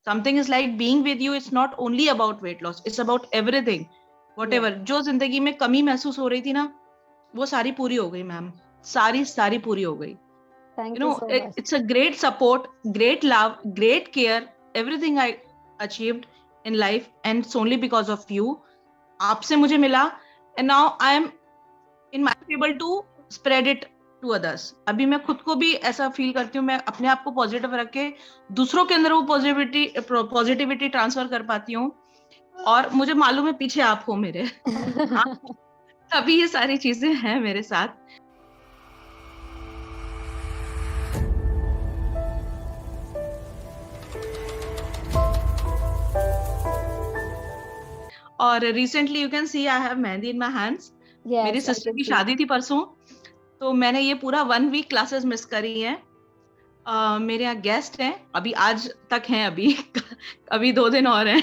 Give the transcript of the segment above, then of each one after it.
Something is like being with you, it's not only about weight loss, it's about everything, whatever. जो जिंदगी में कमी महसूस हो रही थी ना, वो सारी पूरी हो गई मैम, सारी पूरी हो गई। Thank You you know, so much. it's a great support, great love, great care, everything I achieved in life, and it's only because of you. आपसे मुझे मिला, and now I am in my able to spread it to others. अभी मैं खुद को भी ऐसा feel करती हूँ, मैं अपने आप को पॉजिटिव रख के दूसरों के अंदर वो पॉजिटिविटी ट्रांसफर कर पाती हूँ, और मुझे मालूम है पीछे आप हो मेरे। तभी ये सारी चीजें हैं मेरे साथ। और recently you can see I have mehndi in my hands. मेरी सिस्टर की शादी थी परसों, तो मैंने ये पूरा 1 वीक क्लासेस मिस करी हैं। मेरे यहाँ गेस्ट हैं, अभी आज तक हैं, अभी 2 दिन और हैं।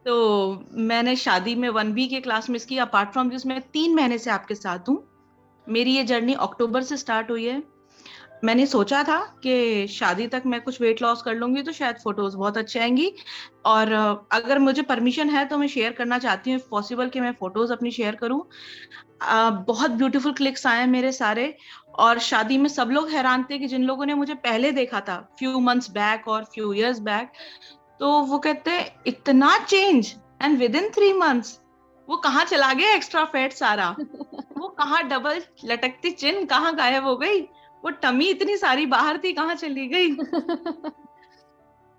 तो मैंने शादी में 1 वीक ये क्लास मिस की। अपार्ट फ्रॉम दिस मैं 3 महीने से आपके साथ हूँ। मेरी ये जर्नी अक्टूबर से स्टार्ट हुई है। मैंने सोचा था कि शादी तक मैं कुछ वेट लॉस कर लूंगी तो शायद फोटोज बहुत अच्छे आएंगी, और अगर मुझे परमिशन है तो मैं शेयर करना चाहती हूँ, इफ पॉसिबल, कि मैं फोटोज अपनी शेयर करूँ। बहुत ब्यूटीफुल क्लिक्स आए मेरे सारे, और शादी में सब लोग हैरान थे कि जिन लोगों ने मुझे पहले देखा था फ्यू मंथ्स बैक और फ्यू इयर्स बैक, तो वो कहते इतना change, and with in 3 months वो कहाँ चला गया एक्स्ट्रा फैट सारा, वो कहाँ डबल लटकती चिन कहाँ गायब हो गई, वो टमी इतनी सारी बाहर थी कहाँ चली गई।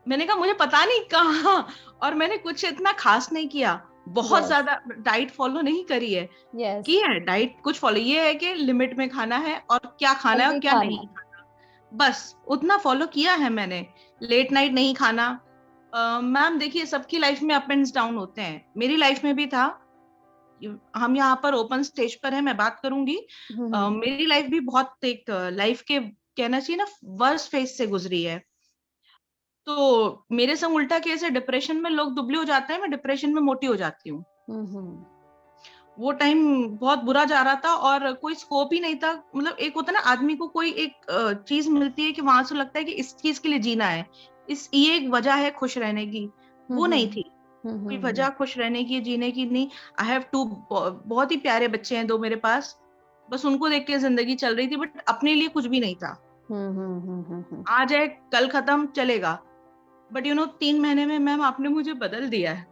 मैंने कहा मुझे पता नहीं कहाँ, और मैंने कुछ इतना खास नहीं किया, बहुत ज्यादा डाइट फॉलो नहीं करी है। की है डाइट कुछ फॉलो, ये है कि लिमिट में खाना है और क्या खाना है और क्या नहीं खाना, बस उतना फॉलो किया है मैंने। लेट नाइट नहीं खाना। मैम देखिए, सबकी लाइफ में अप एंड डाउन होते हैं, मेरी लाइफ में भी था। हम यहाँ पर ओपन स्टेज पर है, मैं बात करूंगी। मेरी लाइफ भी बहुत एक लाइफ के कहना चाहिए ना वर्स्ट फेज से गुजरी है। तो मेरे संग उल्टा केस है, डिप्रेशन में लोग दुबले हो जाते हैं, मैं डिप्रेशन में मोटी हो जाती हूँ। वो टाइम बहुत बुरा जा रहा था और कोई स्कोप ही नहीं था। मतलब एक होता है ना आदमी को कोई एक चीज मिलती है कि वहां से लगता है कि इस चीज के लिए जीना है, ये एक वजह है खुश रहने की, वो नहीं थी कोई वजह खुश रहने की, जीने की नहीं। आई हैव 2 बहुत ही प्यारे बच्चे हैं 2 मेरे पास, बस उनको देख के जिंदगी चल रही थी, बट अपने लिए कुछ भी नहीं था। आज है कल खत्म चलेगा, बट 3 महीने में मैम आपने मुझे बदल दिया है।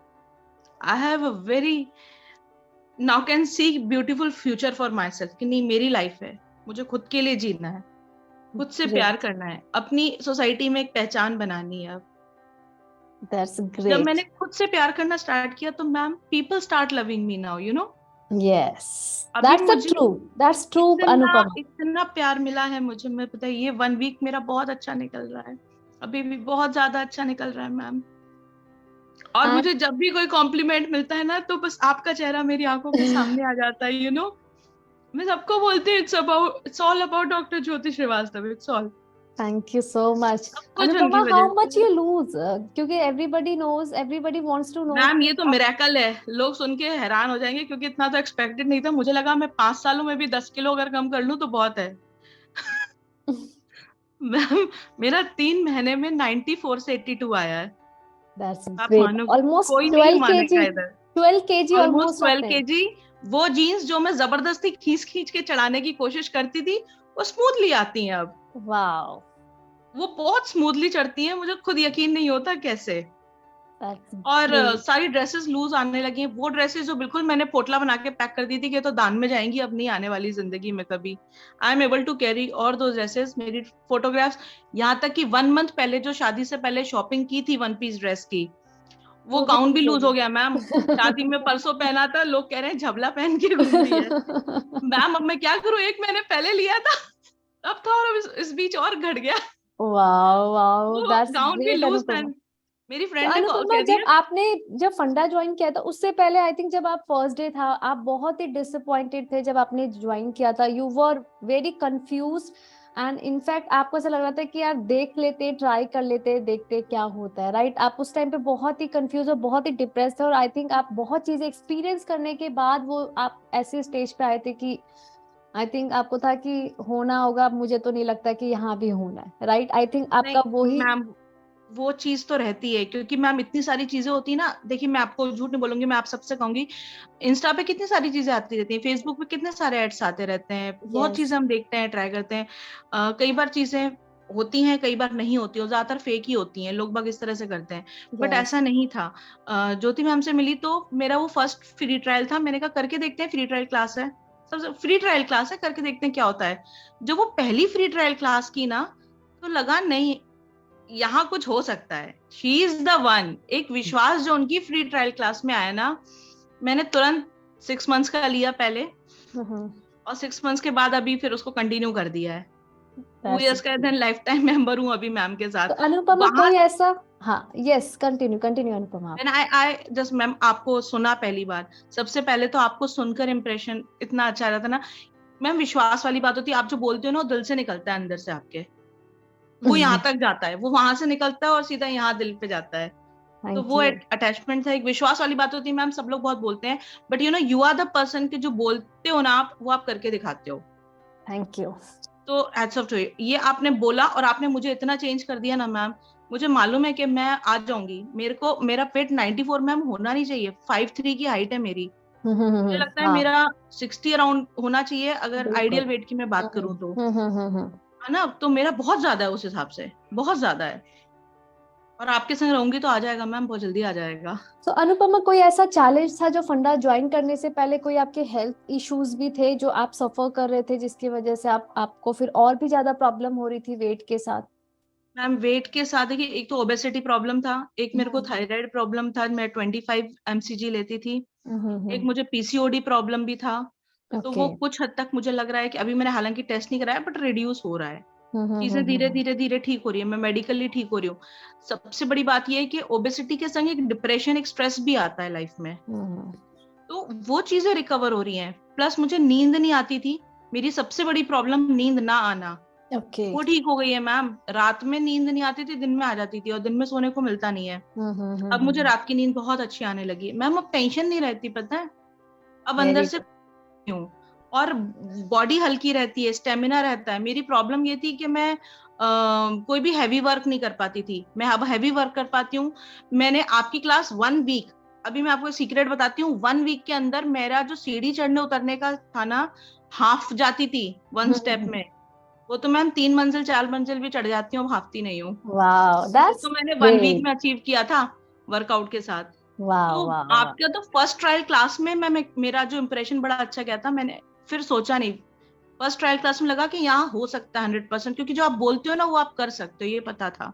I have a very now can see beautiful future for my self, कि नहीं मेरी लाइफ है, मुझे खुद के लिए जीना है, खुद से प्यार करना है, अपनी सोसाइटी में एक पहचान बनानी है। That's great. जब मैंने खुद से प्यार करना स्टार्ट किया तो ma'am people start loving me now, Yes, that's true Anupama. इतना प्यार मिला है मुझे, मैं पता है ये 1 वीक मेरा बहुत अच्छा निकल रहा है, अभी भी बहुत ज्यादा अच्छा निकल रहा है मैम। और मुझे जब भी कोई कॉम्प्लीमेंट मिलता है ना, तो बस आपका चेहरा मेरी आंखों के सामने आ जाता है। मैं सबको बोलती हूँ it's all about doctor Jyoti Srivastava, it's all. Thank you so much. Anupama, how much you lose? क्योंकि everybody knows, everybody wants to know. Ma'am ये तो मिरेकल है, लोग सुन के हैरान हो जाएंगे, क्योंकि इतना तो एक्सपेक्टेड नहीं था। मुझे लगा मैं 5 सालों में भी 10 किलो अगर कम कर लूं तो बहुत है। मैम मेरा 3 महीने में 94 से 82 आया है। That's आप great. मानो, Almost कोई 12 नहीं मानेगा kg. इधर। 12 kg ऑलमोस्ट almost 12 kg। वो जीन्स जो मैं जबरदस्ती खींच खींच के चढ़ाने की कोशिश करती थी, वो स्मूथली आती हैं अब। Wow. वो बहुत स्मूथली चढ़ती हैं, मुझे खुद यकीन नहीं होता कैसे। और सारी ड्रेसेस लूज आने लगी हैं। वो ड्रेसेस जो बिल्कुल मैंने पोटला बना के पैक कर दी थी कि तो दान में जाएंगी, अब नहीं आने वाली जिंदगी में कभी, I am able to carry और दो ड्रेसेस। मेरी फोटोग्राफ्स, यहाँ तक कि 1 मंथ पहले जो शादी से पहले शॉपिंग की थी 1 पीस ड्रेस की, वो गाउन भी लूज हो गया मैम। शादी में परसों पहना था, लोग कह रहे हैं झबला पहन के घूम रही है। मैम अब मैं क्या करूं, 1 महीने पहले लिया था, अब था, और इस बीच और घट गया। वाओ, दैट्स गाउन भी ग्रेट लूज अनुपमा। पहन। मेरी फ्रेंड ने अनुपमा, कह दिया, जब फंडा ज्वाइन किया था उससे पहले, आई थिंक जब आप फर्स्ट डे था, आप बहुत ही डिसअपॉइंटेड थे जब आपने ज्वाइन किया था। You were very confuse, and in fact आपको ऐसा लग रहा था कि यार देख लेते, ट्राई कर लेते, देखते क्या होता है, राइट? आप उस टाइम पे बहुत ही कंफ्यूज और बहुत ही डिप्रेस थे, और आई थिंक आप बहुत चीजें एक्सपीरियंस करने के बाद वो आप ऐसे स्टेज पे आए थे कि आई थिंक आपको था कि होना होगा, मुझे तो नहीं लगता कि यहाँ भी होना है, राइट? आई थिंक आपका वही मैम वो चीज तो रहती है, क्योंकि मैम इतनी सारी चीजें होती है ना। देखिए मैं आपको झूठ नहीं बोलूंगी, मैं आप सबसे कहूंगी, इंस्टा पे कितनी सारी चीजें आती रहती हैं, फेसबुक पे कितने सारे एड्स आते रहते हैं, बहुत यस चीजें हम देखते हैं, ट्राई करते हैं। कई बार चीजें होती हैं, कई बार नहीं होती, और ज्यादातर फेक ही होती हैं, लोग बाग इस तरह से करते हैं। बट यस ऐसा नहीं था। ज्योति मैम से मिली तो मेरा वो फर्स्ट फ्री ट्रायल था, मैंने कहा करके देखते हैं, फ्री ट्रायल क्लास है, सबसे फ्री ट्रायल क्लास है, करके देखते हैं क्या होता है। जब वो पहली फ्री ट्रायल क्लास की ना, तो लगा नहीं, यहाँ कुछ हो सकता है, शी इज द वन। एक विश्वास जो उनकी फ्री ट्रायल क्लास में आया ना, मैंने तुरंत 6 मंथ्स का लिया पहले, और 6 मंथ्स के बाद अभी फिर उसको कंटिन्यू कर दिया है। 2 इयर्स का, देन लाइफ टाइम मेंबर हूँ अभी मैम के साथ। तो अनुपमा वहां कोई ऐसा, हाँ यस कंटिन्यू कंटिन्यू अनुपमा आप। आई आई जस्ट मैम आपको सुना पहली बार, सबसे पहले तो आपको सुनकर इम्प्रेशन इतना अच्छा रहा था ना मैम। विश्वास वाली बात होती है, आप जो बोलते हो ना, वो दिल से निकलता है अंदर से आपके, वो यहाँ तक जाता है, वो वहां से निकलता है और सीधा यहाँ दिल पे जाता है। तो थैंक वो यू। अटैचमेंट था, एक विश्वास वाली बात होती है मैम, सब लोग बहुत बोलते हैं, but you know you are the person के जो बोलते हो ना आप, वो आप करके दिखाते हो। Thank you. तो हैट्स ऑफ टू यू, ये आपने बोला और आपने मुझे इतना चेंज कर दिया ना मैम। मुझे मालूम है कि मैं आ जाऊंगी, मेरे को मेरा पेट 94 मैम होना नहीं चाहिए, 5'3" की हाइट है मेरी, मुझे लगता है हाँ मेरा 60 अराउंड होना चाहिए, अगर बिल्कुल। आइडियल वेट की मैं बात करूं तो, हम्म। है ना। तो मेरा बहुत ज्यादा है, उस हिसाब से बहुत ज्यादा है, और आपके संग रहूंगी तो आ जाएगा मैम, बहुत जल्दी आ जाएगा। तो अनुपमा कोई ऐसा चैलेंज था जो फंडा ज्वाइन करने से पहले, कोई आपके हेल्थ इश्यूज भी थे जो आप सफर कर रहे थे, जिसकी वजह से आपको फिर और भी ज्यादा प्रॉब्लम हो रही थी वेट के साथ? मैम वेट के साथ देखिए, एक तो ओबेसिटी प्रॉब्लम था, एक मेरे को थायराइड प्रॉब्लम था, मैं 25 mcg लेती थी, एक मुझे पीसीओडी प्रॉब्लम भी था। तो ओके। वो कुछ हद तक मुझे लग रहा है कि अभी मैंने हालांकि टेस्ट नहीं कराया, बट रिड्यूस हो रहा है, चीजें धीरे धीरे धीरे ठीक हो रही है, मैं मेडिकली ठीक हो रही हूँ। सबसे बड़ी बात ये है कि ओबेसिटी के संग एक डिप्रेशन, एक स्ट्रेस भी आता है लाइफ में, तो वो चीजें रिकवर हो रही हैं। प्लस मुझे नींद नहीं आती थी, मेरी सबसे बड़ी प्रॉब्लम नींद ना आना, ओके। वो ठीक हो गई है मैम। रात में नींद नहीं आती थी, दिन में आ जाती थी, और दिन में सोने को मिलता नहीं है। अब मुझे रात की नींद बहुत अच्छी आने लगी है मैम, अब टेंशन नहीं रहती, पता है, अब अंदर वेरी से गुड। हूँ, और बॉडी हल्की रहती है, स्टेमिना रहता है। मेरी प्रॉब्लम ये थी कि मैं कोई भी हैवी वर्क नहीं कर पाती थी, मैं अब हैवी वर्क कर पाती हूँ। मैंने आपकी क्लास 1 वीक, अभी मैं आपको सीक्रेट बताती हूँ, 1 वीक के अंदर मेरा जो सीढ़ी चढ़ने उतरने का था ना, हाफ जाती थी 1 स्टेप में, वो तो मैम 3 मंजिल 4 मंजिल भी चढ़ जाती हूँ, हाफती नहीं हूँ। वाओ वो दैट्स तो मैंने 1 वीक ग्रेट। में अचीव किया था, वर्कआउट के साथ। वाओ तो वाओ वाओ। आपका तो फर्स्ट ट्रायल क्लास में मेरा जो इम्प्रेशन बड़ा अच्छा गया था, मैंने फिर सोचा नहीं, फर्स्ट ट्रायल क्लास में लगा कि यहाँ हो सकता है 100%, क्योंकि जो आप बोलते हो ना वो आप कर सकते हो, ये पता था,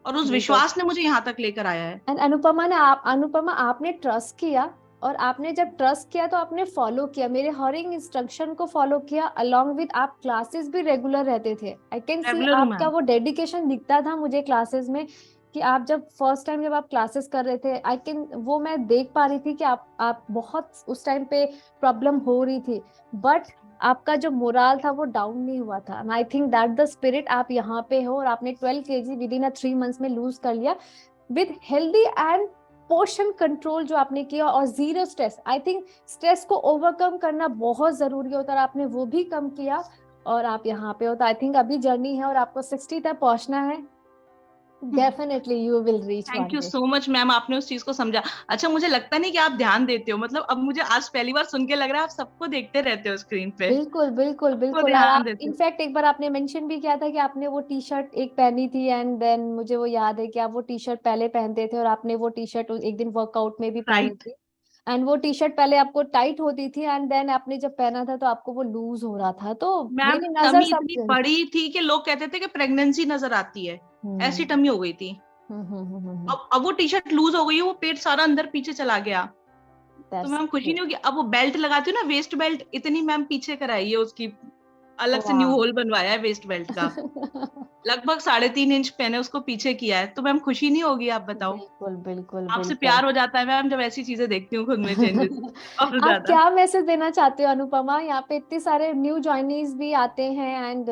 और उस बिल्कुल। विश्वास ने मुझे यहाँ तक लेकर आया है। एंड अनुपमा आपने ट्रस्ट किया, और आपने जब ट्रस्ट किया तो आपने फॉलो किया, मेरे हर एक इंस्ट्रक्शन को फॉलो किया, अलोंग विद आप क्लासेस भी रेगुलर रहते थे। आई कैन सी रेगुलर हूँ आपका मैम। वो डेडिकेशन दिखता था मुझे क्लासेस में, कि आप जब फर्स्ट टाइम जब आप क्लासेस कर रहे थे, आई कैन वो मैं देख पा रही थी कि आप बहुत उस टाइम पे प्रॉब्लम हो रही थी, बट आपका जो मोराल था वो डाउन नहीं हुआ था। And I think that the spirit, आप यहाँ पे हो और आपने 12 kg विद इन 3 months में लूज कर लिया, with healthy end portion control जो आपने किया, और zero stress. I think stress को ओवरकम करना बहुत जरूरी होता है, आपने वो भी कम किया, और आप यहाँ पे हो। तो आई थिंक अभी जर्नी है और आपको 60 तक पहुंचना है, definitely you will reach thank one you day. So much ma'am, आपने उस चीज को समझा। अच्छा, मुझे लगता नहीं कि आप ध्यान देते हो, मतलब अब मुझे आज पहली बार सुन के लग रहा है आप सबको देखते रहते हो स्क्रीन पे, बिल्कुल बिल्कुल सबको बिल्कुल। और ध्यान आप देते हो। इनफैक्ट एक बार आपने मेंशन भी किया था कि आपने वो टी शर्ट एक पहनी थी, एंड देन मुझे वो याद है कि आप वो टी शर्ट पहले पहनते थे, और आपने वो टी शर्ट एक दिन वर्कआउट में भी पहनी राइट थी, एंड वो टी शर्ट पहले आपको टाइट होती थी, एंड देन आपने जब पहना था तो आपको वो लूज हो रहा था, तो मैम, मेरी नजर टमी सब। इतनी बड़ी थी कि लोग कहते थे कि प्रेगनेंसी नजर आती है, ऐसी टमी हो गई थी। हम्म। अब वो टी शर्ट लूज हो गई है, वो पेट सारा अंदर पीछे चला गया। तो दैट्स मैम खुशी ग्रेट। नहीं होगी, अब वो बेल्ट लगाती हूँ ना, वेस्ट बेल्ट इतनी मैम पीछे कराई है उसकी, अलग से न्यू वाह। होल बनवाया है वेस्ट बेल्ट का, लगभग 3.5 इंच मैंने उसको पीछे किया है। तो मैम खुशी नहीं होगी, आप बताओ। बिल्कुल बिल्कुल आपसे बिल्कुल। प्यार हो जाता है मैम जब ऐसी चीजें देखती हूँ खुद में, चेंजेस और आप ज्यादा। क्या मैसेज देना चाहते हो अनुपमा? यहाँ पे इतने सारे न्यू जॉइनीज भी आते हैं, एंड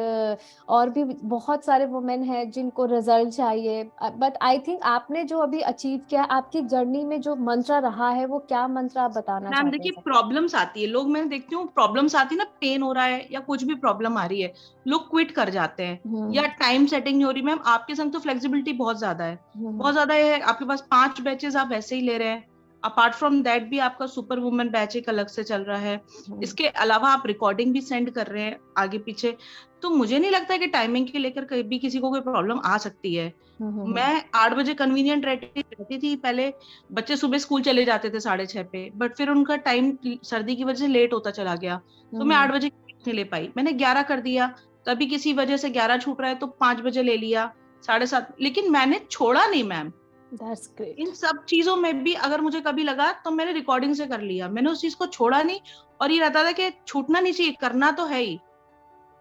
और भी बहुत सारे वुमेन हैं जिनको रिजल्ट चाहिए, बट आई थिंक आपने जो अभी अचीव किया, आपकी जर्नी में जो मंत्र रहा है, वो क्या मंत्र आप बताना मैम चाहते हैं देखिए, सबको? प्रॉब्लम्स आती है, लोग, मैं देखती हूँ प्रॉब्लम्स आती है ना, पेन हो रहा है या कुछ भी प्रॉब्लम आ रही है, लोग क्विट कर जाते हैं, या हम्म टाइम टाइम सेटिंग नहीं हो रही मैम, आपके संग तो फ्लेक्सिबिलिटी बहुत ज्यादा है, बहुत ज्यादा है। आपके पास 5 बैचेस आप ऐसे ही ले रहे हैं, अपार्ट फ्रॉम दैट भी आपका सुपर वुमेन बैच एक अलग से चल रहा है, इसके अलावा आप रिकॉर्डिंग भी सेंड कर रहे हैं आगे पीछे। तो मुझे नहीं लगता कि टाइमिंग के लेकर कहीं भी किसी को कोई प्रॉब्लम आ सकती है। मैं 8 बजे कन्वीनियंट रहती थी पहले, बच्चे सुबह स्कूल चले जाते थे 6:30 पे, बट फिर उनका टाइम सर्दी की वजह से लेट होता चला गया, तो मैं 8 बजे नहीं ले पाई, मैंने 11 कर दिया। कभी किसी वजह से 11 छूट रहा है तो 5 बजे ले लिया, 7:30, लेकिन मैंने छोड़ा नहीं मैम। That's great. इन सब चीजों में भी अगर मुझे कभी लगा तो मैंने रिकॉर्डिंग से कर लिया, मैंने उस चीज को छोड़ा नहीं। और ये रहता था कि छूटना नहीं चाहिए, करना तो है ही।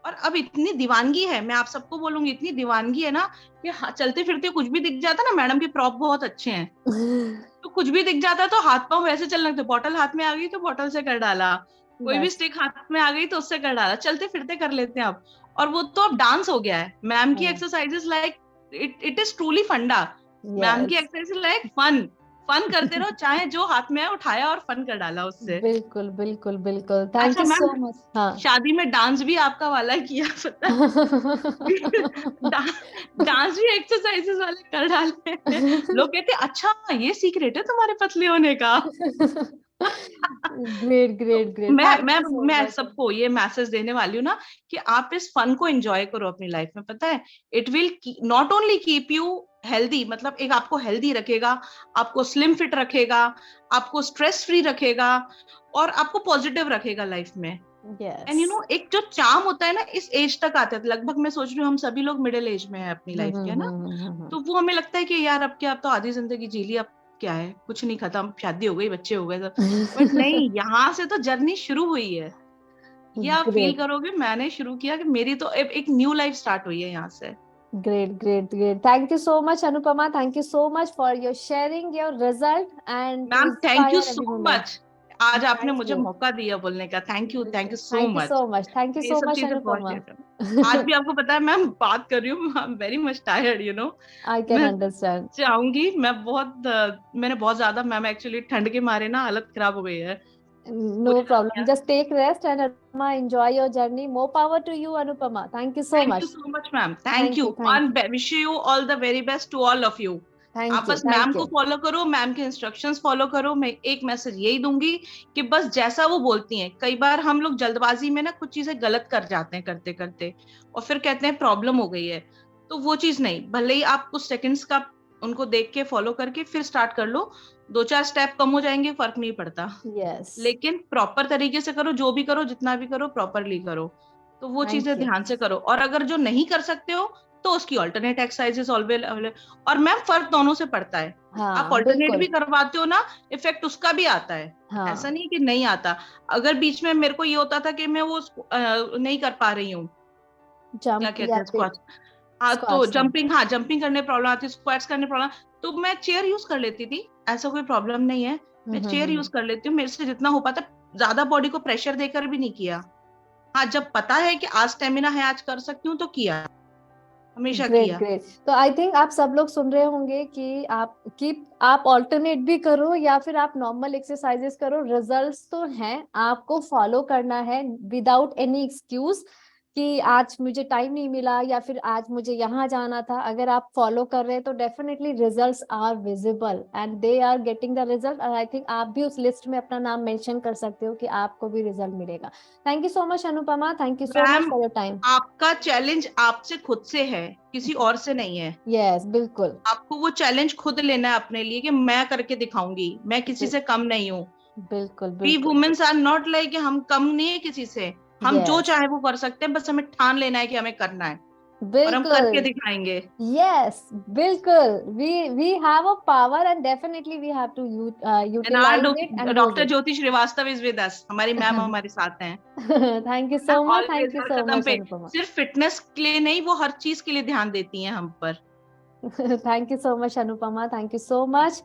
और अब इतनी दीवानगी है, मैं आप सबको बोलूंगी, इतनी दीवानगी है ना कि चलते फिरते कुछ भी दिख जाता ना, मैडम के प्रॉप बहुत अच्छे हैं, तो कुछ भी दिख जाता तो हाथ पांव वैसे चलने लगते, बॉटल हाथ में आ गई तो बॉटल से कर डाला, कोई भी स्टिक हाथ में आ गई तो उससे कर डाला, चलते फिरते कर लेते हैं अब। और वो तो अब डांस हो गया है। मैम की exercises like it is truly फंडा। मैम की एक्सरसाइज लाइक फन करते रहो, चाहे जो हाथ में आए उठाया और फन कर डाला उससे। बिल्कुल बिल्कुल बिल्कुल, थैंक यू सो मच। हाँ, शादी में डांस भी आपका वाला किया पता डांस भी एक्सरसाइजेस वाले कर डालते हैं लोग, कहते हैं अच्छा ये सीक्रेट है तुम्हारे पतले होने का। ग्रेट ग्रेट ग्रेट, मैं सबको ये मैसेज देने वाली हूँ ना कि आप इस फन को एंजॉय करो अपनी लाइफ में, पता है it will not only keep you healthy, मतलब एक आपको हेल्दी रखेगा, आपको स्लिम फिट रखेगा, आपको स्ट्रेस फ्री रखेगा, और आपको पॉजिटिव रखेगा लाइफ में। एंड यू नो एक जो चार्म होता है ना इस एज तक आता है, लगभग मैं सोच रही हूँ हम सभी लोग मिडिल एज में है अपनी लाइफ के ना, तो वो हमें लगता है कि यार अब क्या, अब तो आधी जिंदगी जी ली, अब क्या है, कुछ नहीं, खत्म, शादी हो गई, बच्चे हो गए, बट नहीं, यहाँ से तो जर्नी शुरू हुई है। ये आप फील करोगे, मैंने शुरू किया कि मेरी तो एक न्यू लाइफ स्टार्ट हुई है यहाँ से। Great, great, great. Thank you so much, Anupama. Thank you so much for your sharing your result and ma'am thank you so everyone. Much, आज आपने मुझे मौका दिया बोलने का, thank you so much. Thank you so much Anupama. आज भी आपको पता है मैम बात कर रही हूँ, I am very much tired, you know. I can understand. चाहूंगी मैं मैंने बहुत ज्यादा मैम एक्चुअली ठंड के मारे ना हालत खराब हो गई है। No problem. Just take rest and Anupama, enjoy your journey. More power to you, Anupama. Thank you so much. Thank you so much, ma'am. Thank you. And wish you all the very best to all of you. आप बस ma'am को follow करो, ma'am के instructions follow करो। मैं एक message यही दूंगी कि बस जैसा वो बोलती हैं, कई बार हम लोग जल्दबाजी में ना कुछ चीजें गलत कर जाते हैं करते करते, और फिर कहते हैं प्रॉब्लम हो गई है, तो वो चीज नहीं, भले ही आप कुछ सेकंड्स का उनको देख के फॉलो करके फिर स्टार्ट कर लो, 2-4 स्टेप कम हो जाएंगे, फर्क नहीं पड़ता। लेकिन प्रॉपर तरीके से करो, जो भी करो, जितना भी करो, प्रॉपरली करो, तो वो चीजें ध्यान से करो। और अगर जो नहीं कर सकते हो तो उसकी ऑल्टरनेट एक्सरसाइजेस ऑलवेज अवेलेबल। और मैम फर्क दोनों से पड़ता है। आप ऑल्टरनेट भी करवाते हो ना, इफेक्ट उसका भी आता है। ऐसा नहीं कि नहीं आता। अगर बीच में मेरे को ये होता था कि मैं वो नहीं कर पा रही हूँ, क्या कहते हैं, स्क्वाट्स, तो जंपिंग करने प्रॉब्लम आती है, स्क्वाट्स करने प्रॉब्लम, तो मैं चेयर यूज कर लेती थी, ऐसा कोई प्रॉब्लम नहीं है, मैं चेयर यूज कर लेती हूँ, मेरे से जितना हो पाता, ज्यादा बॉडी को प्रेशर देकर भी नहीं किया। हाँ, जब पता है कि आज स्टेमिना है, आज कर सकती हूँ, तो किया, हमेशा किया। ग्रेट। तो आई थिंक आप सब लोग सुन रहे होंगे कि आप ऑल्टरनेट भी करो या फिर आप नॉर्मल एक्सरसाइजेस करो, रिजल्ट्स तो हैं, आपको फॉलो करना है विदाउट एनी एक्सक्यूज कि आज मुझे टाइम नहीं मिला या फिर आज मुझे यहाँ जाना था। अगर आप फॉलो कर रहे हैं तो definitely results are visible and they are getting the result. और आई थिंक आप भी उस लिस्ट में अपना नाम मेंशन कर सकते हो कि आपको भी रिजल्ट मिलेगा। Thank you so much Anupama, thank you so much for your time. आपका चैलेंज आपसे खुद से है, किसी और से नहीं है। यस, बिल्कुल, आपको वो चैलेंज खुद लेना है अपने लिए कि मैं करके दिखाऊंगी, मैं किसी से कम नहीं हूँ। बिल्कुल, we womens are not like, हम कम नहीं है किसी से, हम जो चाहे वो कर सकते हैं, बस हमें ठान लेना है कि हमें करना है, और हम करके दिखाएंगे। यस, बिल्कुल, we have a power and definitely we have to utilize it and doctor Jyoti Srivastava is with us, हमारी मैम हमारे साथ हैं। Thank you so much, thank you so much Anupama. सिर्फ फिटनेस के लिए नहीं, वो हर चीज के लिए ध्यान देती हैं हम पर। Thank you so much Anupama, thank you so much.